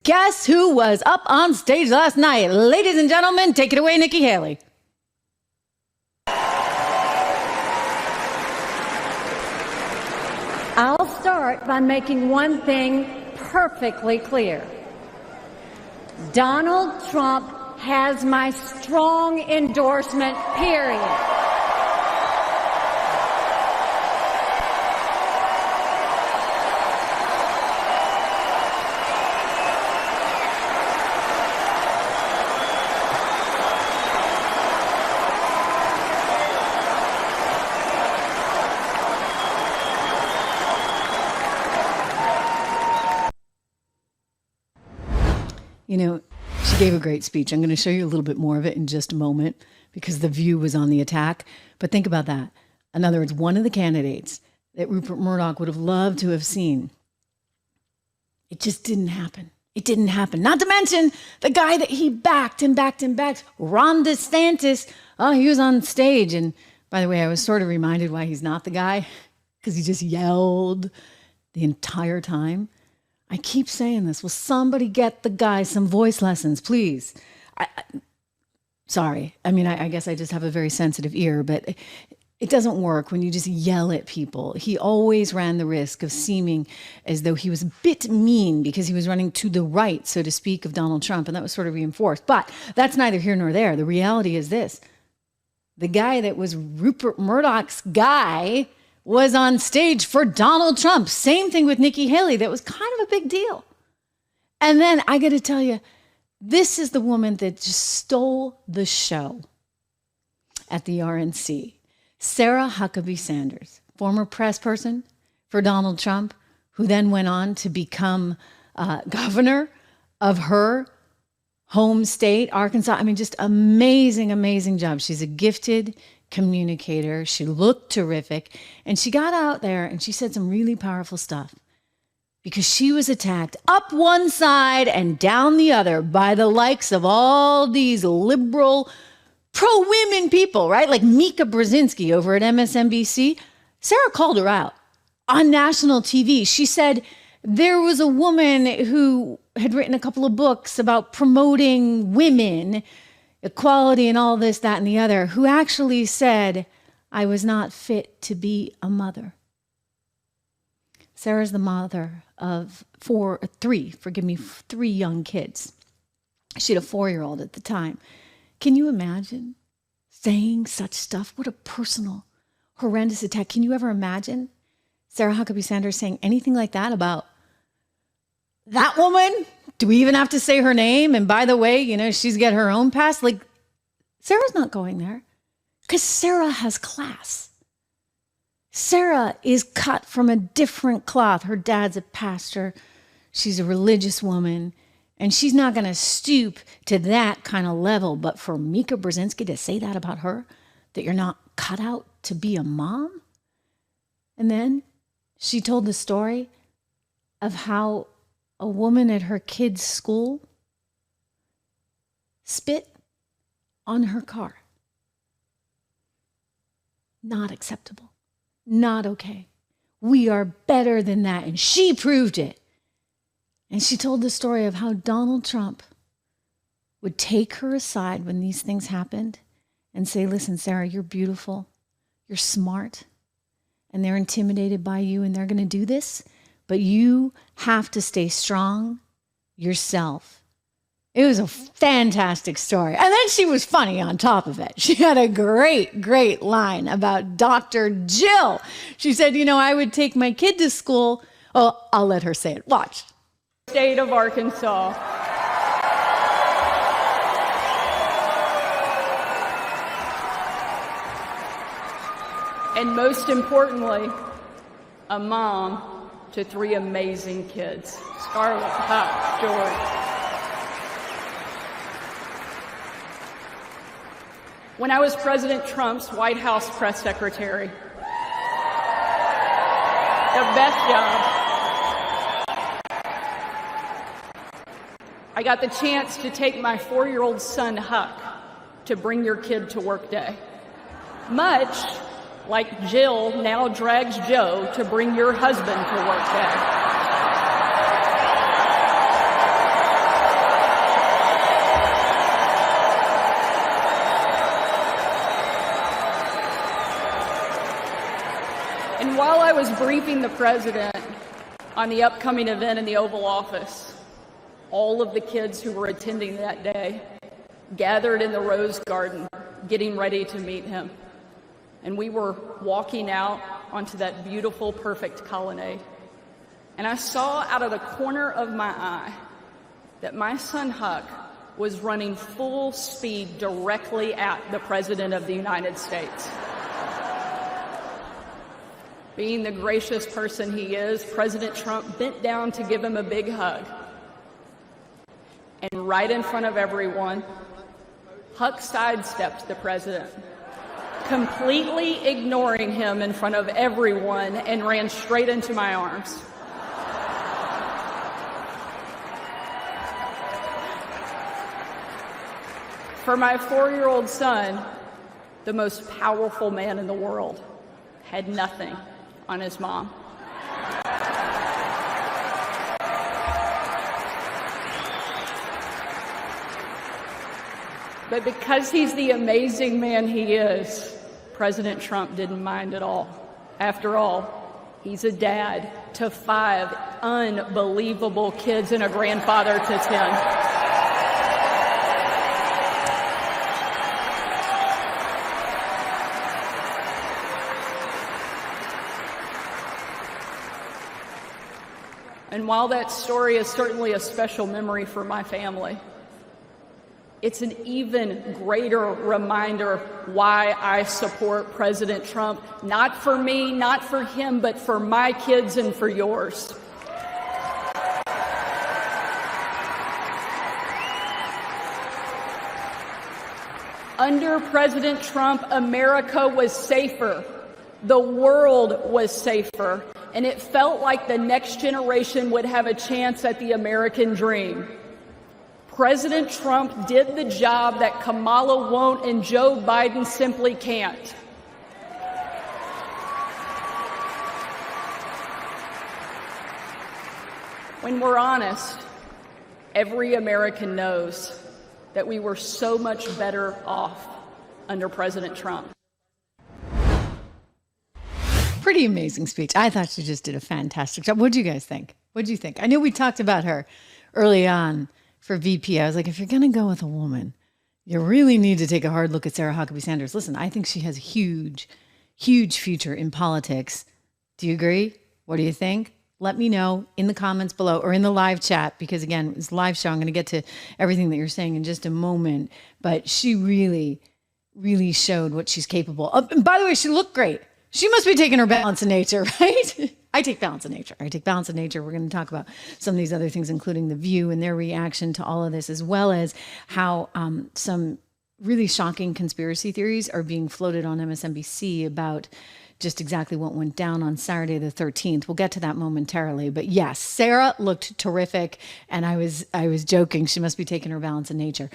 Guess who was up on stage last night? Ladies and gentlemen, take it away, Nikki Haley. I'll start by making one thing perfectly clear. Donald Trump has my strong endorsement, period. You know, she gave a great speech. I'm going to show you a little bit more of it in just a moment because The View was on the attack. But think about that. In other words, one of the candidates that Rupert Murdoch would have loved to have seen, it just didn't happen. It didn't happen. Not to mention the guy that he backed, Ron DeSantis. Oh, he was on stage. And by the way, I was sort of reminded why he's not the guy, because he just yelled the entire time. I keep saying this. Will somebody get the guy some voice lessons, please? Sorry. I mean, I guess I just have a very sensitive ear, but it doesn't work when you just yell at people. He always ran the risk of seeming as though he was a bit mean because he was running to the right, so to speak, of Donald Trump, and that was sort of reinforced. But that's neither here nor there. The reality is this. The guy that was Rupert Murdoch's guy was on stage for Donald Trump. Same thing with Nikki Haley. That was kind of a big deal. And then I got to tell you, this is the woman that just stole the show at the RNC. Sarah Huckabee Sanders, former press person for Donald Trump, who then went on to become governor of her home state, Arkansas. I mean, just amazing, amazing job. She's a gifted communicator. She looked terrific. And she got out there and she said some really powerful stuff because she was attacked up one side and down the other by the likes of all these liberal, pro-women people, right? Like Mika Brzezinski over at MSNBC. Sarah called her out on national TV. She said there was a woman who had written a couple of books about promoting women, equality and all this, that, and the other, who actually said, I was not fit to be a mother. Sarah's the mother of three young kids. She had a 4-year-old at the time. Can you imagine saying such stuff? What a personal, horrendous attack. Can you ever imagine Sarah Huckabee Sanders saying anything like that about that woman? Do we even have to say her name? And by the way, you know, she's got her own past. Like, Sarah's not going there because Sarah has class. Sarah is cut from a different cloth. Her dad's a pastor. She's a religious woman. And she's not going to stoop to that kind of level. But for Mika Brzezinski to say that about her, that you're not cut out to be a mom? And then she told the story of how a woman at her kid's school spit on her car. Not acceptable. Not okay. We are better than that. And she proved it. And she told the story of how Donald Trump would take her aside when these things happened and say, listen, Sarah, you're beautiful. You're smart. And they're intimidated by you and they're going to do this. But you have to stay strong yourself. It was a fantastic story. And then she was funny on top of it. She had a great, great line about Dr. Jill. She said, you know, I would take my kid to school. Oh, I'll let her say it. Watch. State of Arkansas. And most importantly, a mom to 3 amazing kids, Scarlett, Huck, George. When I was President Trump's White House press secretary, the best job, I got the chance to take my 4-year-old son, Huck, to Bring Your Kid to Work Day. Much like Jill now drags Joe to bring your husband to work day. was briefing the president on the upcoming event in the Oval Office, all of the kids who were attending that day gathered in the Rose Garden, getting ready to meet him. And we were walking out onto that beautiful, perfect colonnade. And I saw out of the corner of my eye that my son Huck was running full speed directly at the President of the United States. Being the gracious person he is, President Trump bent down to give him a big hug. And right in front of everyone, Huck sidestepped the president, completely ignoring him in front of everyone, and ran straight into my arms. For my 4-year-old son, the most powerful man in the world had nothing on his mom. But because he's the amazing man he is, President Trump didn't mind at all. After all, he's a dad to 5 unbelievable kids and a grandfather to 10. And while that story is certainly a special memory for my family, it's an even greater reminder why I support President Trump, not for me, not for him, but for my kids and for yours. Under President Trump, America was safer. The world was safer. And it felt like the next generation would have a chance at the American dream. President Trump did the job that Kamala won't and Joe Biden simply can't. When we're honest, every American knows that we were so much better off under President Trump. Pretty amazing speech. I thought she just did a fantastic job. What do you guys think? What do you think? I knew we talked about her early on for VP. I was like, if you're going to go with a woman, you really need to take a hard look at Sarah Huckabee Sanders. Listen, I think she has a huge, huge future in politics. Do you agree? What do you think? Let me know in the comments below or in the live chat, because again, it's a live show. I'm going to get to everything that you're saying in just a moment, but she really, really showed what she's capable of. And by the way, she looked great. She must be taking her balance of nature, right? I take balance of nature. We're going to talk about some of these other things, including The View and their reaction to all of this, as well as how some really shocking conspiracy theories are being floated on MSNBC about just exactly what went down on Saturday the 13th. We'll get to that momentarily. But yes, Sarah looked terrific. And I was joking. She must be taking her balance of nature.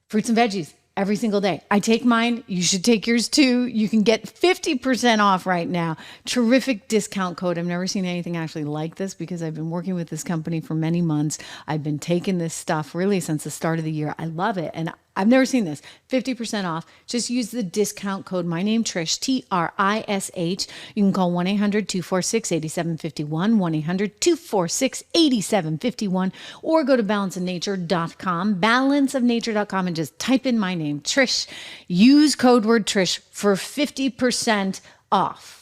Fruits and veggies. Every single day. I take mine. You should take yours too. You can get 50% off right now. Terrific discount code. I've never seen anything actually like this because I've been working with this company for many months. I've been taking this stuff really since the start of the year. I love it. And I've never seen this. 50% off. Just use the discount code. My name, Trish, Trish. You can call 1-800-246-8751, 1-800-246-8751, or go to balanceofnature.com, balanceofnature.com, and just type in my name, Trish. Use code word Trish for 50% off.